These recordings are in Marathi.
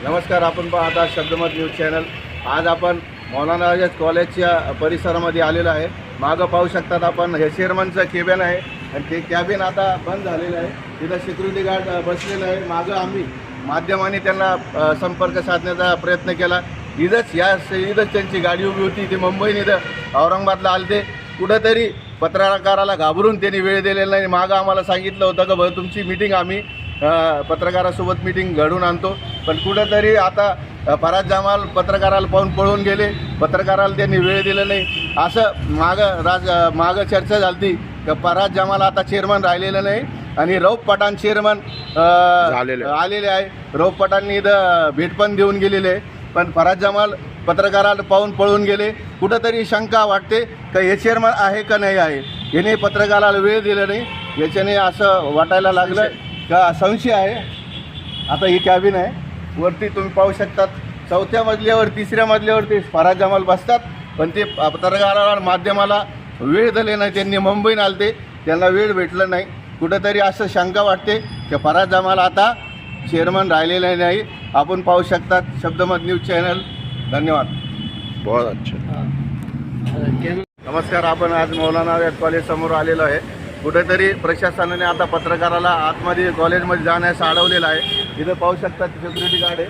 नमस्कार, आपण पाहता शब्दमत न्यूज चॅनल। आज आपण मौलाना आझाद कॉलेजच्या परिसरामध्ये आलेलो आहे। मागं पाहू शकतात आपण हे चेअरमनचं केबिन आहे आणि ते कॅबिन आता बंद झालेलं आहे। तिथं सिक्युरिटी गार्ड बसलेला आहे। मागं आम्ही माध्यमाने त्यांना संपर्क साधण्याचा प्रयत्न केला। इथंच त्यांची गाडी उभी होती। ते मुंबईने इथं औरंगाबादला आलते। कुठंतरी पत्रकाराला घाबरून त्यांनी वेळ दिलेला नाही। मागं आम्हाला सांगितलं होतं की भाऊ तुमची मीटिंग आम्ही पत्रकारासोबत मीटिंग घडवून आणतो, पण कुठंतरी आता फराज जमाल पत्रकाराला पाहून पळून गेले। पत्रकाराला त्यांनी वेळ दिला नाही। असं मागं चर्चा झाली की फराज जमाल आता चेअरमन राहिलेलं नाही आणि रऊफ पठाण चेअरमन आलेले आहे। रऊफ पठाणनी इथं भेट पण देऊन गेलेले आहे, पण फराज जमाल पत्रकाराला पाहून पळून गेले। कुठंतरी शंका वाटते की हे चेअरमन आहे का नाही आहे, याने पत्रकाराला वेळ दिला नाही। याच्याने असं वाटायला लागलं का संशय आहे। आता ही कॅबिन आहे, वरती तुम्ही पाहू शकतात 4थ्या मजल्यावर 3ऱ्या मजल्यावरती फराज जमाल बसतात, पण ते पत्रकाराला माध्यमाला वेळ दिले नाही। त्यांनी मुंबईला आलते, त्यांना वेळ भेटला नाही। कुठंतरी असं शंका वाटते की फराज जमाल आता चेअरमन राहिलेला नाही। आपण पाहू शकतात शब्दमत न्यूज चॅनल। धन्यवाद। बहुत अच्छा। नमस्कार, आपण आज मौलाना आझाद कॉलेज समोर आलेलो आहे। कुठेतरी प्रशासनाने आता पत्रकाराला आतमध्ये कॉलेजमध्ये जाण्यास अडवलेलं आहे। इथं पाहू शकतात सिक्युरिटी गार्ड आहे।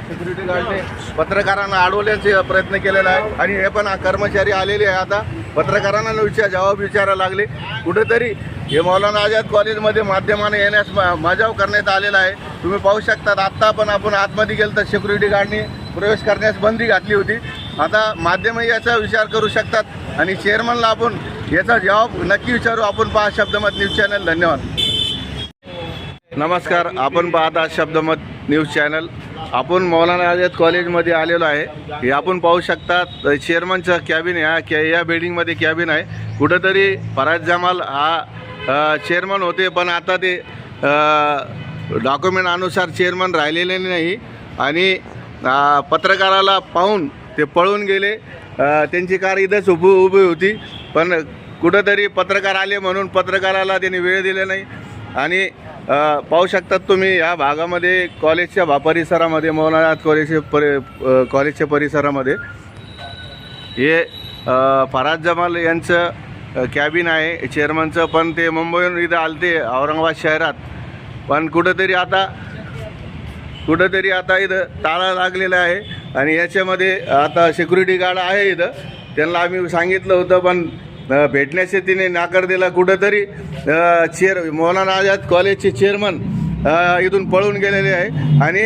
सिक्युरिटी गार्डने पत्रकारांना अडवण्याचा प्रयत्न केलेला आहे आणि हे पण कर्मचारी आलेले आहे। आता पत्रकारांना जबाब विचारायला लागले। कुठेतरी हे मौलाना आझाद कॉलेजमध्ये माध्यमाने येण्यास मजाव करण्यात आलेला आहे। तुम्ही पाहू शकतात आत्ता पण आपण आतमध्ये गेलं तर सिक्युरिटी गार्डने प्रवेश करण्यास बंदी घातली होती। आता माध्यमही याचा विचार करू शकतात आणि चेअरमनला आपण याचा जबाब नक्की विचारू। आपण पहा शब्दमत न्यूज चॅनल। धन्यवाद। नमस्कार, आपण पाहता शब्दमत न्यूज चॅनल। आपण मौलाना आझाद कॉलेजमध्ये आलेलो आहे। हे आपण पाहू शकतात चेअरमनचं कॅबिन आहे। या बिल्डिंगमध्ये कॅबिन आहे। कुठंतरी फराज जमाल हा चेअरमन होते, पण आता ते डॉक्युमेंट अनुसार चेअरमन राहिलेले नाही आणि पत्रकाराला पाहून ते पळून गेले। त्यांची कार इथंच उभी होती, पण कुठंतरी पत्रकार आले म्हणून पत्रकाराला त्यांनी वेळ दिला नाही। आणि पाहू शकतात तुम्ही या भागामध्ये कॉलेजच्या परिसरामध्ये मौलाना कॉलेजच्या परिसरामध्ये हे फराज जमाल यांचं कॅबिन आहे चेअरमनचं, पण ते मुंबईहून इथं आलते औरंगाबाद शहरात। पण कुठंतरी आता इथं ताळा लागलेला आहे आणि याच्यामध्ये आता सिक्युरिटी गार्ड आहे इथं। त्यांना आम्ही सांगितलं होतं, पण भेटण्याचे तिने नाकार दिला। कुठंतरी मौलाना आझाद कॉलेजचे चेअरमन इथून पळून गेलेले आहे आणि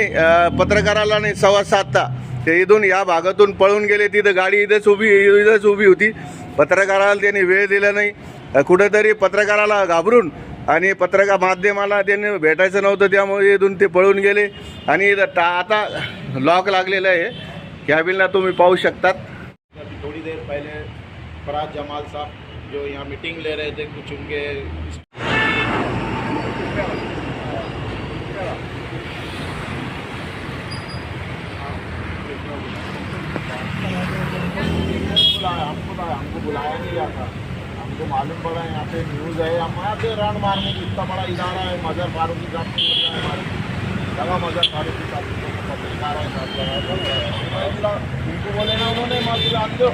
पत्रकाराला नाही संवाद साधता ते इथून या भागातून पळून गेले। तिथं गाडी इथंच उभी होती। पत्रकाराला त्यांनी वेळ दिला नाही। कुठंतरी पत्रकाराला घाबरून आणि माध्यमाला त्यांनी भेटायचं नव्हतं, त्यामुळे इथून ते पळून गेले आणि आता लॉक लागलेलं आहे कॅबिनला, तुम्ही पाहू शकतात। थोड़ी देर पहले फराज जमाल साहब जो यहाँ मीटिंग ले रहे थे, कुछ उनके हमको बुलाया नहीं गया था। हमको मालूम पड़ा यहाँ पे न्यूज़ है, हम यहाँ पे राउंड मारने की इतना बड़ा इदारा है। मज़हर फारूकी साहब जगह मज़हर फारूकी साहब पत्रकार है। उनको बोले ना, उन्होंने मालूम आप दो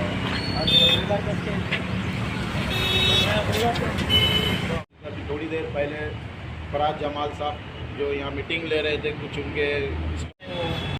थोड़ी देर पहले फराज जमाल साहब जो यहाँ मीटिंग ले रहे थे, कुछ उनके